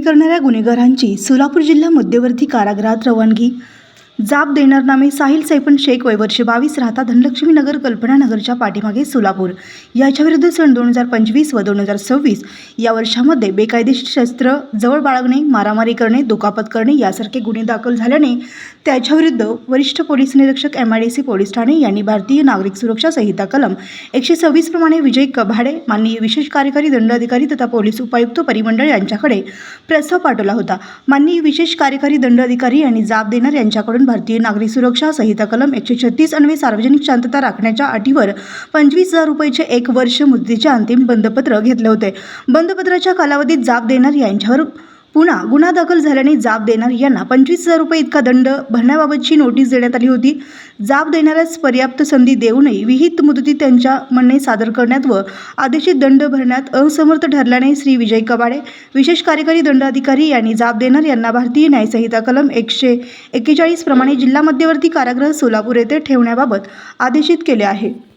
करणाऱ्या गुन्हेगारांची सोलापूर जिल्हा मध्यवर्ती कारागृहात रवानगी। जाब देणारनामे साहिल सैफन शेख वय वर्ष 22 राहता धनलक्ष्मी नगर कल्पना नगरच्या पाठीमागे सोलापूर याच्याविरुद्ध सन 2025 व 2026 या वर्षामध्ये बेकायदेशीर शस्त्र जवळ बाळगणे, मारामारी करणे, दुखापत करणे यासारखे गुन्हे दाखल झाल्याने त्याच्याविरुद्ध वरिष्ठ पोलीस निरीक्षक MIDC पोलीस ठाणे यांनी भारतीय नागरिक सुरक्षा संहिता कलम 126 प्रमाणे विजय कभाडे माननीय विशेष कार्यकारी दंडाधिकारी तथा पोलीस उपायुक्त परिमंडळ यांच्याकडे प्रस्ताव पाठवला होता। माननीय विशेष कार्यकारी दंडाधिकारी यांनी जाब देणार यांच्याकडून भारतीय नागरिक सुरक्षा संहिता कलम 136 अन्वये सार्वजनिक शांतता राखण्याच्या अटीवर 25,000 रुपयाचे 1 वर्ष मुदतीचे अंतिम बंधपत्र घेतले होते। बंधपत्राच्या कालावधीत जाब देणार यांच्यावर पुन्हा गुन्हा दाखल झाल्याने जाब देणार यांना 25,000 रुपये इतका दंड भरण्याबाबतची नोटीस देण्यात आली होती। जाब देणाऱ्यास पर्याप्त संधी देऊनही विहित मुदतीत त्यांच्या म्हणणे सादर करण्यात व आदेशित दंड भरण्यात असमर्थ ठरल्याने श्री विजय कभाडे विशेष कार्यकारी दंडाधिकारी यांनी जाब देणार यांना भारतीय न्याय संहिता कलम 141 प्रमाणे जिल्हा मध्यवर्ती कारागृह सोलापूर येथे ठेवण्याबाबत आदेशित केले आहे।